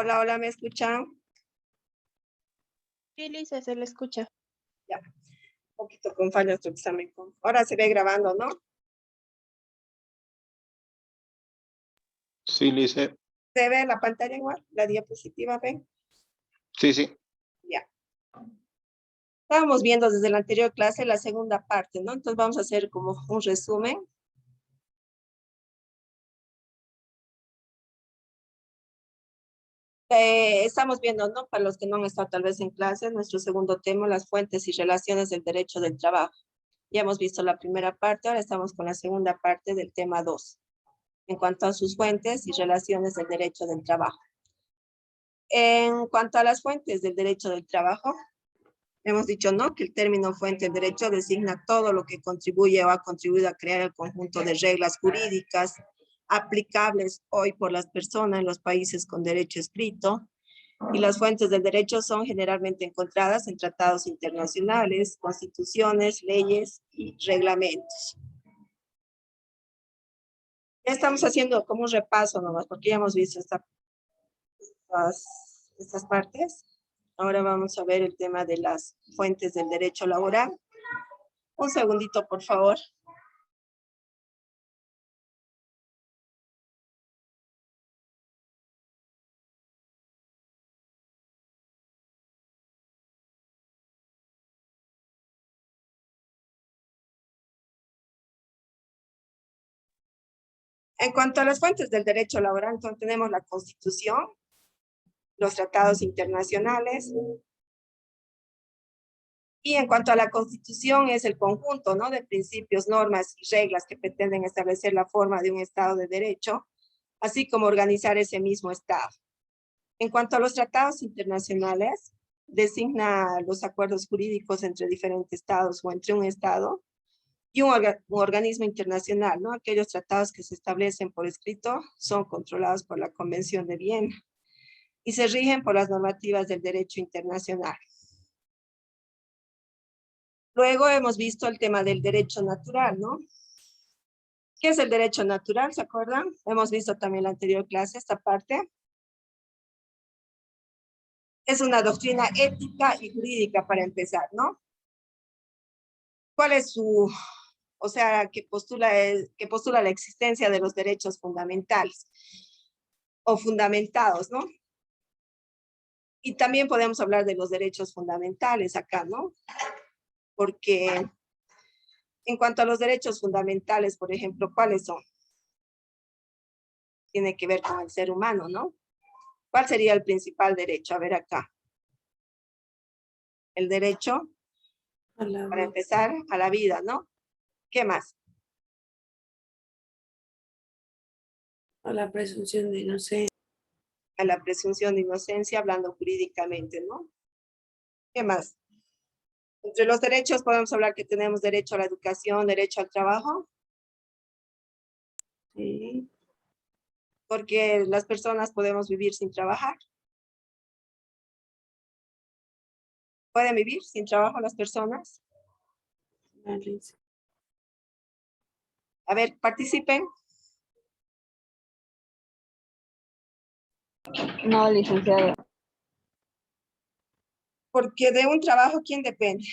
Hola, hola, ¿me escuchan? Sí, Lisa, se le escucha. Ya, un poquito con fallas tu examen. Ahora se ve grabando, ¿no? Sí, Lice. ¿Se ve la pantalla igual? La diapositiva, ¿ven? Sí, sí. Ya. Estábamos viendo desde la anterior clase la segunda parte, ¿no? Entonces vamos a hacer como un resumen. Estamos viendo, ¿no? Para los que no han estado tal vez en clase, nuestro segundo tema, las fuentes y relaciones del derecho del trabajo. Ya hemos visto la primera parte, ahora estamos con la segunda parte del tema 2, en cuanto a sus fuentes y relaciones del derecho del trabajo. En cuanto a las fuentes del derecho del trabajo, hemos dicho, ¿no? Que el término fuente del derecho designa todo lo que contribuye o ha contribuido a crear el conjunto de reglas jurídicas aplicables hoy por las personas en los países con derecho escrito. Y las fuentes del derecho son generalmente encontradas en tratados internacionales, constituciones, leyes y reglamentos. Ya estamos haciendo como un repaso nomás, porque ya hemos visto estas partes. Ahora vamos a ver el tema de las fuentes del derecho laboral. Un segundito, por favor. En cuanto a las fuentes del derecho laboral, entonces tenemos la Constitución, los tratados internacionales. Y en cuanto a la Constitución, es el conjunto, ¿no? De principios, normas y reglas que pretenden establecer la forma de un Estado de Derecho, así como organizar ese mismo Estado. En cuanto a los tratados internacionales, designa los acuerdos jurídicos entre diferentes estados o entre un estado y un organismo internacional, ¿no? Aquellos tratados que se establecen por escrito son controlados por la Convención de Viena y se rigen por las normativas del derecho internacional. Luego hemos visto el tema del derecho natural, ¿no? ¿Qué es el derecho natural? ¿Se acuerdan? Hemos visto también en la anterior clase esta parte. Es una doctrina ética y jurídica para empezar, ¿no? ¿Cuál es su, o sea, que postula la existencia de los derechos fundamentales o fundamentados, ¿no? Y también podemos hablar de los derechos fundamentales acá, ¿no? Porque en cuanto a los derechos fundamentales, por ejemplo, ¿cuáles son? Tiene que ver con el ser humano, ¿no? ¿Cuál sería el principal derecho? A ver acá. El derecho, para empezar, a la vida, ¿no? ¿Qué más? A la presunción de inocencia. A la presunción de inocencia, hablando jurídicamente, ¿no? ¿Qué más? Entre los derechos podemos hablar que tenemos derecho a la educación, derecho al trabajo. Sí. Porque las personas podemos vivir sin trabajar. ¿Pueden vivir sin trabajo las personas? A ver, participen. No, licenciado. Porque de un trabajo, ¿quién depende?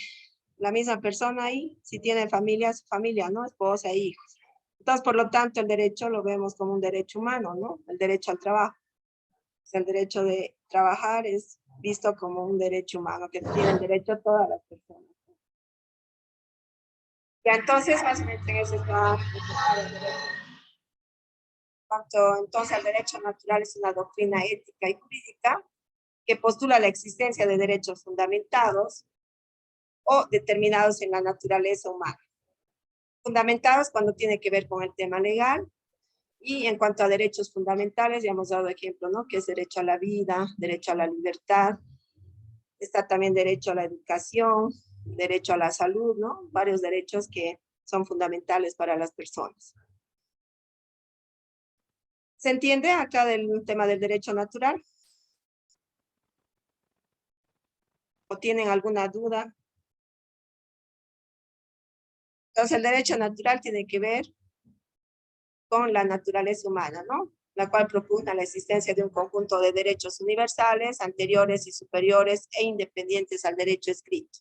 La misma persona ahí, si tiene familia, su familia, ¿no? Esposa e hijos. Entonces, por lo tanto, el derecho lo vemos como un derecho humano, ¿no? El derecho al trabajo. O sea, el derecho de trabajar es visto como un derecho humano, que tienen derecho todas las personas. Ya, entonces, más o menos en eso está el derecho. Entonces, el derecho natural es una doctrina ética y jurídica que postula la existencia de derechos fundamentados o determinados en la naturaleza humana. Fundamentados cuando tiene que ver con el tema legal, y en cuanto a derechos fundamentales, ya hemos dado ejemplo, ¿no? Que es derecho a la vida, derecho a la libertad, está también derecho a la educación, derecho a la salud, ¿no? Varios derechos que son fundamentales para las personas. ¿Se entiende acá del tema del derecho natural? ¿O tienen alguna duda? Entonces, el derecho natural tiene que ver con la naturaleza humana, ¿no? la cual propugna la existencia de un conjunto de derechos universales, anteriores y superiores e independientes al derecho escrito,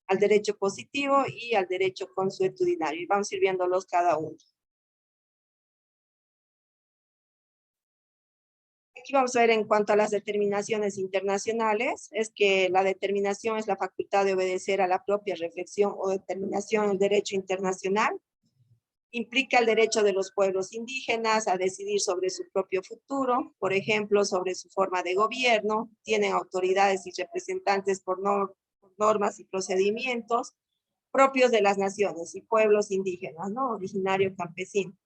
al derecho positivo y al derecho consuetudinario. Y vamos a ir viéndolos cada uno. Aquí vamos a ver en cuanto a las determinaciones internacionales, es que la determinación es la facultad de obedecer a la propia reflexión o determinación del derecho internacional. Implica el derecho de los pueblos indígenas a decidir sobre su propio futuro, por ejemplo, sobre su forma de gobierno, tienen autoridades y representantes por normas y procedimientos propios de las naciones y pueblos indígenas, ¿no? Originario campesino.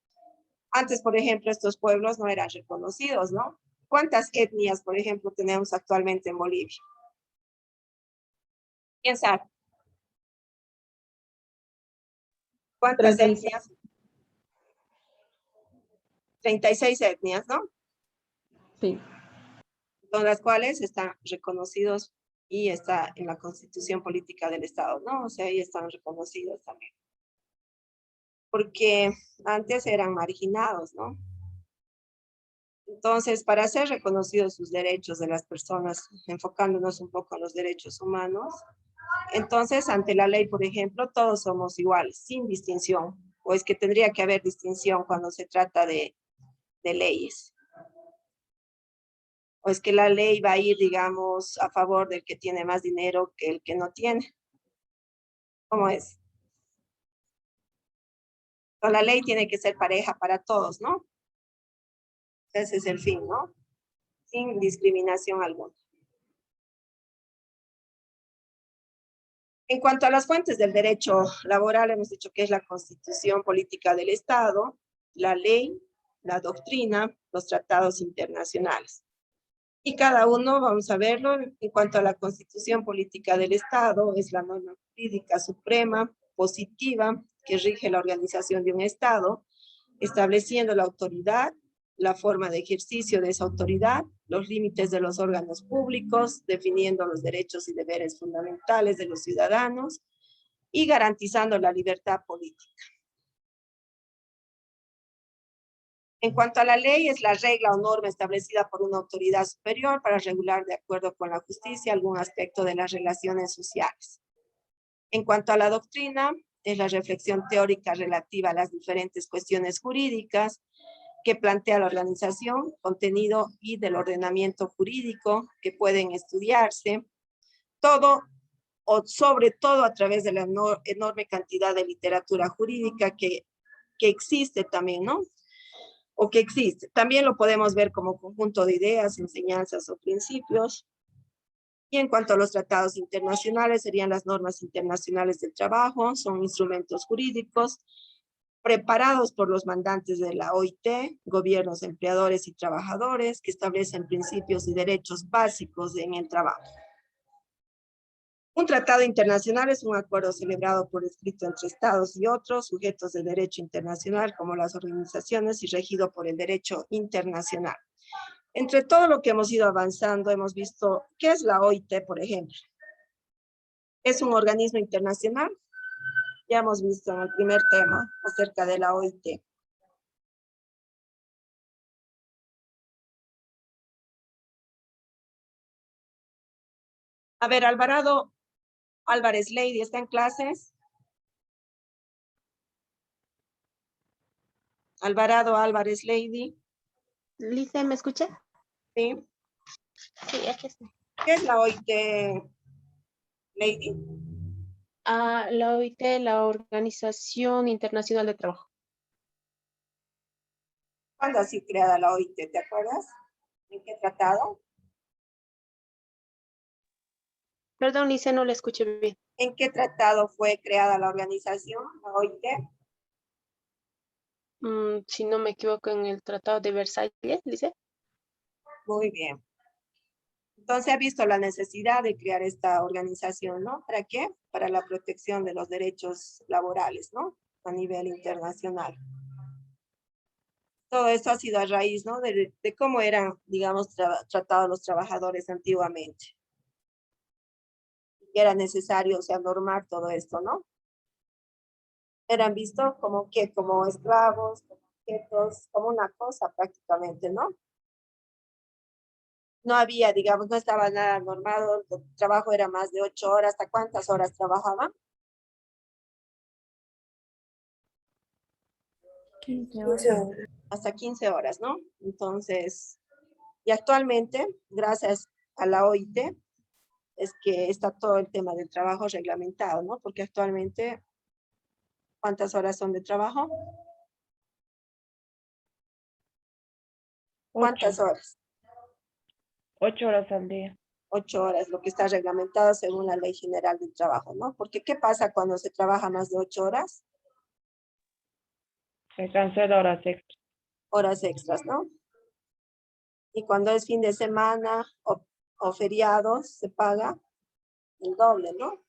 Antes, por ejemplo, estos pueblos no eran reconocidos, ¿no? ¿Cuántas etnias, por ejemplo, tenemos actualmente en Bolivia? ¿Quién sabe? ¿Cuántas 36. etnias? 36 etnias, ¿no? Sí. Con las cuales están reconocidos y está en la Constitución Política del Estado, ¿no? O sea, ahí están reconocidos también. Porque antes eran marginados, ¿no? Entonces, para ser reconocidos sus derechos de las personas, enfocándonos un poco en los derechos humanos, entonces, ante la ley, por ejemplo, todos somos iguales, sin distinción. O es que tendría que haber distinción cuando se trata de leyes. O es que la ley va a ir, digamos, a favor del que tiene más dinero que el que no tiene. ¿Cómo es? O la ley tiene que ser pareja para todos, ¿no? Ese es el fin, ¿no? Sin discriminación alguna. En cuanto a las fuentes del derecho laboral, hemos dicho que es la Constitución Política del Estado, la ley, la doctrina, los tratados internacionales. Y cada uno, vamos a verlo, en cuanto a la Constitución Política del Estado, es la norma jurídica suprema, positiva, que rige la organización de un Estado, estableciendo la autoridad, la forma de ejercicio de esa autoridad, los límites de los órganos públicos, definiendo los derechos y deberes fundamentales de los ciudadanos y garantizando la libertad política. En cuanto a la ley, es la regla o norma establecida por una autoridad superior para regular de acuerdo con la justicia algún aspecto de las relaciones sociales. En cuanto a la doctrina, es la reflexión teórica relativa a las diferentes cuestiones jurídicas que plantea la organización, contenido y del ordenamiento jurídico que pueden estudiarse, todo o sobre todo a través de la enorme cantidad de literatura jurídica que existe también, ¿no? O que existe. También lo podemos ver como conjunto de ideas, enseñanzas o principios. Y en cuanto a los tratados internacionales, serían las normas internacionales del trabajo, son instrumentos jurídicos preparados por los mandantes de la OIT, gobiernos, empleadores y trabajadores, que establecen principios y derechos básicos en el trabajo. Un tratado internacional es un acuerdo celebrado por escrito entre estados y otros sujetos de derecho internacional como las organizaciones y regido por el derecho internacional. Entre todo lo que hemos ido avanzando, hemos visto qué es la OIT, por ejemplo. Es un organismo internacional. Ya hemos visto en el primer tema acerca de la OIT. A ver, Alvarado Álvarez Lady, ¿está en clases? Alvarado Álvarez Lady. Lice, ¿me escucha? ¿Sí? Sí, aquí está. ¿Qué es la OIT, Lady? La OIT, la Organización Internacional de Trabajo. ¿Cuándo ha sido creada la OIT? ¿Te acuerdas? ¿En qué tratado? Perdón, Lice, no le escuché bien. ¿En qué tratado fue creada la organización, la OIT? Si no me equivoco, en el Tratado de Versalles, Lice. Muy bien. Entonces ha visto la necesidad de crear esta organización, ¿no? ¿Para qué? Para la protección de los derechos laborales, ¿no? A nivel internacional. Todo esto ha sido a raíz, ¿no? De cómo eran, digamos, tratados los trabajadores antiguamente. Y era necesario, o sea, normar todo esto, ¿no? Eran vistos como que, como esclavos, como sujetos como una cosa prácticamente, ¿no? No había, digamos, no estaba nada normado, el trabajo era más de 8 horas. ¿Hasta cuántas horas trabajaban? 15 horas. Hasta 15 horas, ¿no? Entonces, y actualmente, gracias a la OIT, es que está todo el tema del trabajo reglamentado, ¿no? Porque actualmente, ¿cuántas horas son de trabajo? ¿Cuántas horas? 8 horas al día. 8 horas, lo que está reglamentado según la Ley General del Trabajo, ¿no? Porque ¿qué pasa cuando se trabaja más de 8 horas? Se cancela horas extras. Horas extras, ¿no? Y cuando es fin de semana o feriados, se paga el doble, ¿no?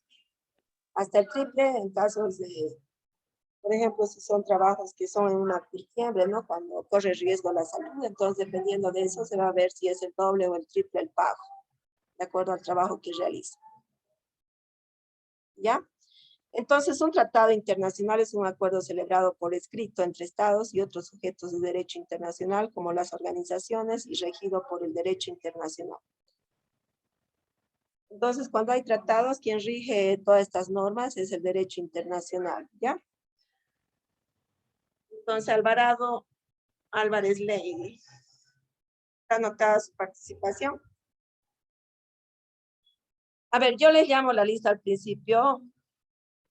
Hasta el triple en casos de, por ejemplo, si son trabajos que son en una diciembre, ¿no? Cuando corre riesgo la salud, entonces dependiendo de eso se va a ver si es el doble o el triple el pago, de acuerdo al trabajo que realiza. ¿Ya? Entonces, un tratado internacional es un acuerdo celebrado por escrito entre estados y otros sujetos de derecho internacional, como las organizaciones, y regido por el derecho internacional. Entonces, cuando hay tratados, quien rige todas estas normas es el derecho internacional, ¿ya? Entonces, Alvarado Álvarez Ley. ¿Está anotada su participación? A ver, yo les llamo la lista al principio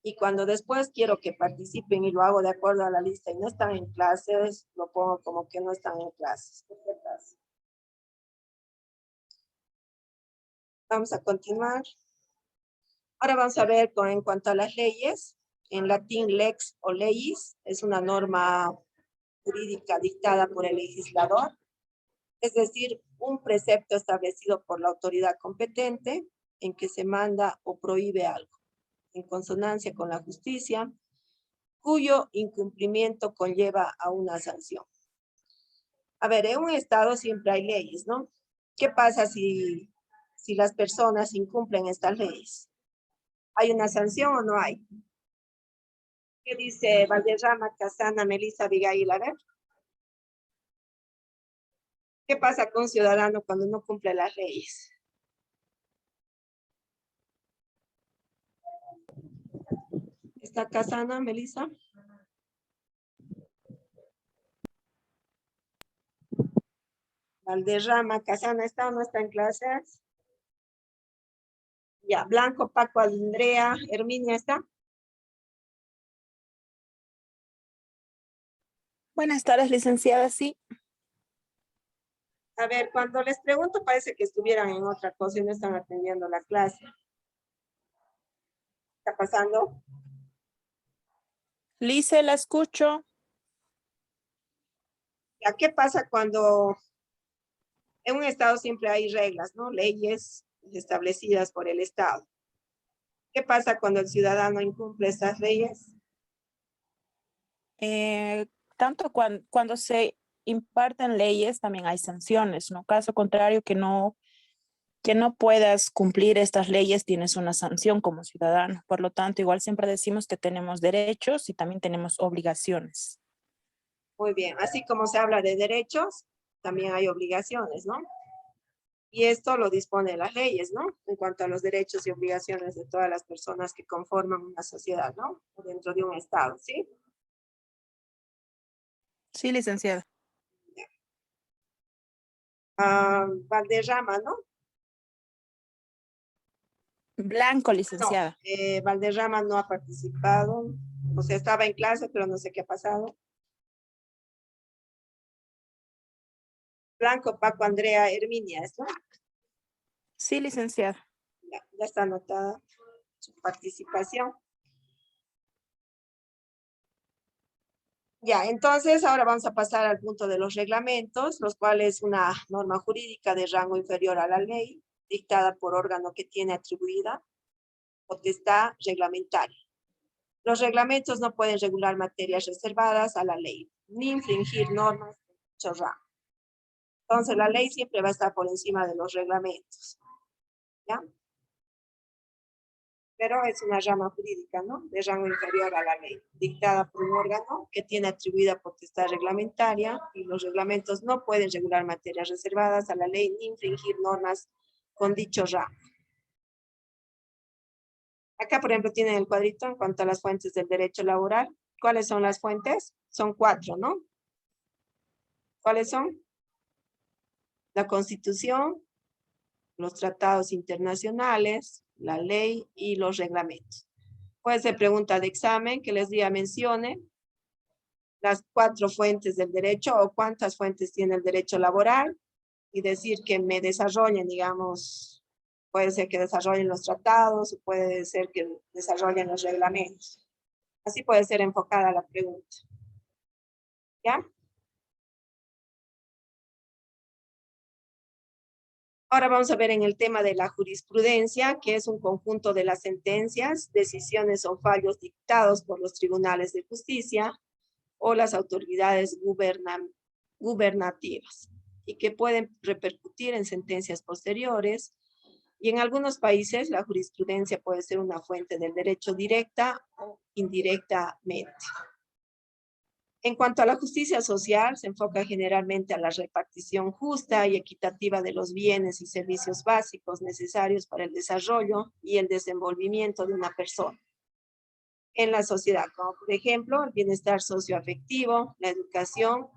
y cuando después quiero que participen y lo hago de acuerdo a la lista y no están en clases, lo pongo como que no están en clases. ¿Qué pasa? Vamos a continuar. Ahora vamos a ver en cuanto a las leyes. En latín, lex o leyes es una norma jurídica dictada por el legislador, es decir, un precepto establecido por la autoridad competente en que se manda o prohíbe algo, en consonancia con la justicia, cuyo incumplimiento conlleva a una sanción. A ver, en un estado siempre hay leyes, ¿no? ¿Qué pasa si las personas incumplen estas leyes? ¿Hay una sanción o no hay? ¿Qué dice Valderrama, Casana, Melissa, Abigail? A ver. ¿Qué pasa con un ciudadano cuando no cumple las leyes? ¿Está Casana, Melissa? Valderrama, Casana, ¿está o no está en clases? Ya, Blanco, Paco, Andrea, Herminia, ¿está? Buenas tardes, licenciada, sí. A ver, cuando les pregunto parece que estuvieran en otra cosa y no están atendiendo la clase. ¿Qué está pasando? Lice, la escucho. Ya, ¿qué pasa cuando en un estado siempre hay reglas, ¿no? Leyes establecidas por el estado? ¿Qué pasa cuando el ciudadano incumple esas leyes? Tanto cuando se imparten leyes, también hay sanciones, ¿no? Caso contrario, que no puedas cumplir estas leyes, tienes una sanción como ciudadano. Por lo tanto, igual siempre decimos que tenemos derechos y también tenemos obligaciones. Muy bien, así como se habla de derechos, también hay obligaciones, ¿no? Y esto lo dispone las leyes, ¿no? En cuanto a los derechos y obligaciones de todas las personas que conforman una sociedad, ¿no? Dentro de un estado, ¿sí? Sí, licenciada. Valderrama, ¿no? Blanco, No, licenciada. Valderrama no ha participado, o sea, estaba en clase, pero no sé qué ha pasado. Blanco, Paco, Andrea, Herminia, ¿esto? Sí, licenciada. Ya está anotada su participación. Ya, entonces ahora vamos a pasar al punto de los reglamentos, los cuales una norma jurídica de rango inferior a la ley, dictada por órgano que tiene atribuida potestad reglamentaria. Los reglamentos no pueden regular materias reservadas a la ley, ni infringir normas de dicho rango. Entonces, la ley siempre va a estar por encima de los reglamentos. ¿Ya? pero es una rama jurídica, ¿no? De rango inferior a la ley, dictada por un órgano que tiene atribuida potestad reglamentaria y los reglamentos no pueden regular materias reservadas a la ley ni infringir normas con dicho rango. Acá, por ejemplo, tienen el cuadrito en cuanto a las fuentes del derecho laboral. ¿Cuáles son las fuentes? Son 4, ¿no? ¿Cuáles son? La Constitución, los tratados internacionales, la ley y los reglamentos. Puede ser pregunta de examen que les diga mencione las 4 fuentes del derecho o cuántas fuentes tiene el derecho laboral y decir que me desarrollen, digamos, puede ser que desarrollen los tratados o puede ser que desarrollen los reglamentos. Así puede ser enfocada la pregunta. ¿Ya? Ahora vamos a ver en el tema de la jurisprudencia, que es un conjunto de las sentencias, decisiones o fallos dictados por los tribunales de justicia o las autoridades gubernativas y que pueden repercutir en sentencias posteriores. Y en algunos países la jurisprudencia puede ser una fuente del derecho directa o indirectamente. En cuanto a la justicia social, se enfoca generalmente a la repartición justa y equitativa de los bienes y servicios básicos necesarios para el desarrollo y el desenvolvimiento de una persona en la sociedad, como por ejemplo el bienestar socioafectivo, la educación,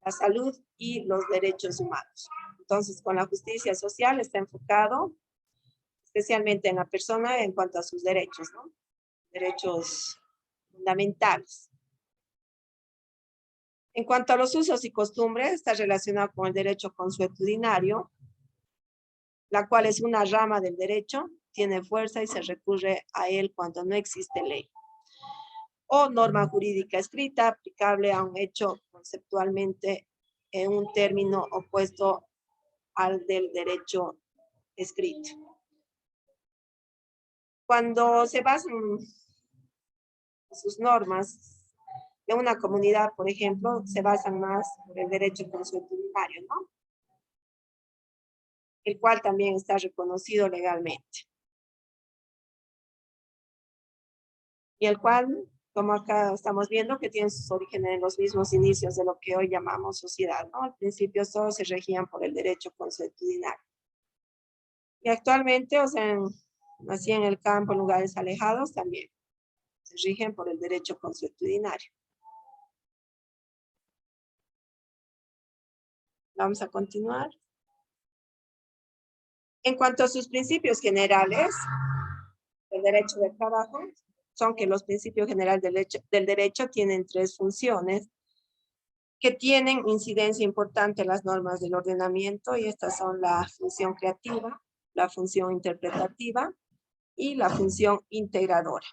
la salud y los derechos humanos. Entonces, con la justicia social está enfocado especialmente en la persona en cuanto a sus derechos, ¿no? Derechos fundamentales. En cuanto a los usos y costumbres, está relacionado con el derecho consuetudinario, la cual es una rama del derecho, tiene fuerza y se recurre a él cuando no existe ley. O norma jurídica escrita aplicable a un hecho conceptualmente en un término opuesto al del derecho escrito. Cuando se basan sus normas de una comunidad, por ejemplo, se basan más por el derecho consuetudinario, ¿no? El cual también está reconocido legalmente. Y el cual, como acá estamos viendo, que tiene sus orígenes en los mismos inicios de lo que hoy llamamos sociedad, ¿no? Al principio todos se regían por el derecho consuetudinario. Y actualmente, o sea, así en el campo, en lugares alejados, también se rigen por el derecho consuetudinario. Vamos a continuar. En cuanto a sus principios generales, el derecho del trabajo, son que los principios generales del derecho tienen 3 funciones que tienen incidencia importante en las normas del ordenamiento, y estas son la función creativa, la función interpretativa y la función integradora.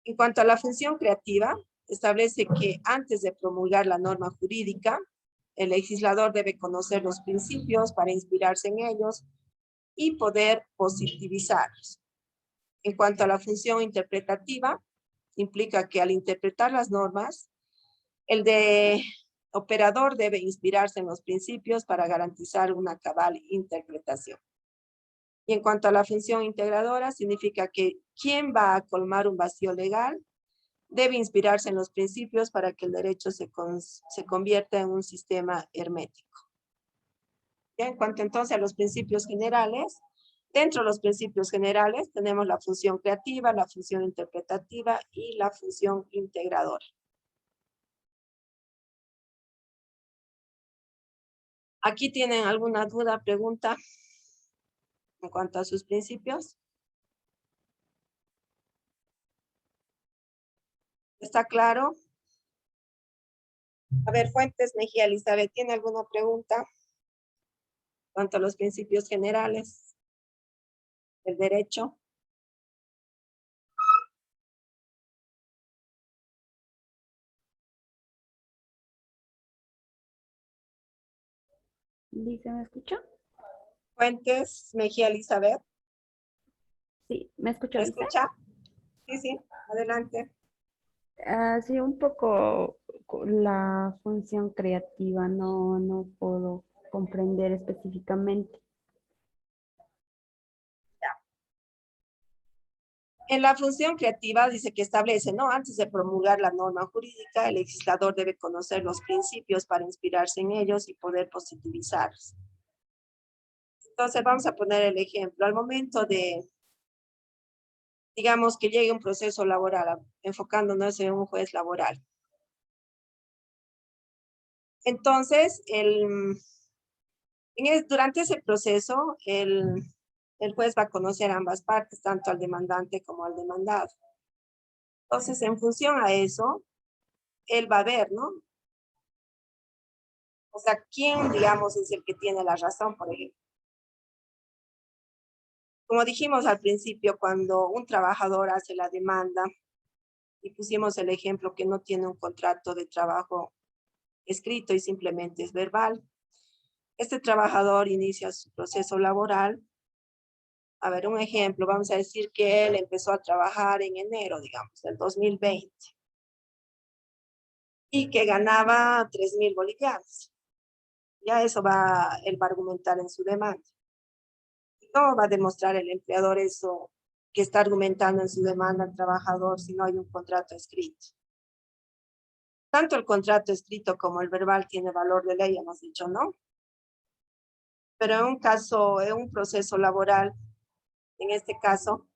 En cuanto a la función creativa, establece que antes de promulgar la norma jurídica, el legislador debe conocer los principios para inspirarse en ellos y poder positivizarlos. En cuanto a la función interpretativa, implica que al interpretar las normas, el operador debe inspirarse en los principios para garantizar una cabal interpretación. Y en cuanto a la función integradora, significa que quien va a colmar un vacío legal debe inspirarse en los principios para que el derecho se convierta en un sistema hermético. Ya, en cuanto entonces a los principios generales, dentro de los principios generales tenemos la función creativa, la función interpretativa y la función integradora. ¿Aquí tienen alguna duda, pregunta en cuanto a sus principios? ¿Está claro? A ver, Fuentes Mejía Elizabeth, ¿tiene alguna pregunta en cuanto a los principios generales del derecho? Dice, ¿me escucha? Fuentes Mejía Elizabeth, Sí, ¿me escucha, ¿me dice? escucha? Sí, sí, adelante. Sí, un poco la función creativa, no puedo comprender específicamente. En la función creativa dice que establece, ¿no? Antes de promulgar la norma jurídica, el legislador debe conocer los principios para inspirarse en ellos y poder positivizarlos. Entonces vamos a poner el ejemplo. Al momento de, digamos que llegue un proceso laboral, enfocándonos en un juez laboral. Entonces, durante ese proceso, el juez va a conocer a ambas partes, tanto al demandante como al demandado. Entonces, en función a eso, él va a ver, ¿no? O sea, ¿quién, digamos, es el que tiene la razón, por ejemplo? Como dijimos al principio, cuando un trabajador hace la demanda, y pusimos el ejemplo que no tiene un contrato de trabajo escrito y simplemente es verbal, este trabajador inicia su proceso laboral. A ver, un ejemplo, vamos a decir que él empezó a trabajar en enero, digamos, del 2020. Y que ganaba 3,000 bolivianos. Ya eso él va a argumentar en su demanda. ¿Cómo va a demostrar el empleador eso que está argumentando en su demanda al trabajador si no hay un contrato escrito? Tanto el contrato escrito como el verbal tiene valor de ley, hemos dicho, ¿no? Pero en un caso, en un proceso laboral, en este caso,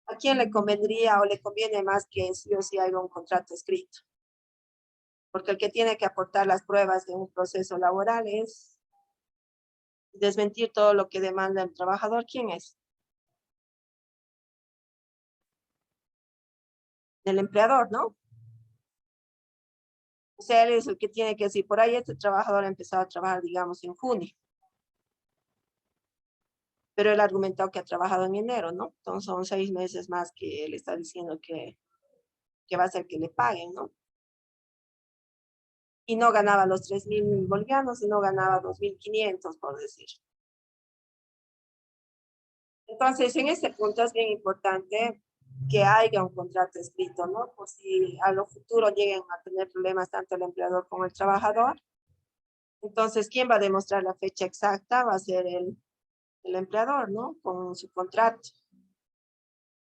¿a quién le convendría o le conviene más que sí o sí haya un contrato escrito? Porque el que tiene que aportar las pruebas de un proceso laboral es desmentir todo lo que demanda el trabajador. ¿Quién es? El empleador, ¿no? O sea, él es el que tiene que decir, por ahí este trabajador ha empezado a trabajar, digamos, en junio. Pero él ha argumentado que ha trabajado en enero, ¿no? Entonces son 6 meses más que él está diciendo que va a ser que le paguen, ¿no? Y no ganaba los 3,000 bolivianos, sino ganaba 2,500, por decir. Entonces, en este punto es bien importante que haya un contrato escrito, ¿no? Por si a lo futuro lleguen a tener problemas tanto el empleador como el trabajador. Entonces, ¿quién va a demostrar la fecha exacta? Va a ser el empleador, ¿no? Con su contrato.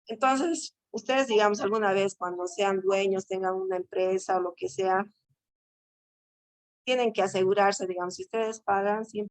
Entonces, ustedes, digamos, alguna vez cuando sean dueños, tengan una empresa o lo que sea, tienen que asegurarse, digamos, si ustedes pagan, siempre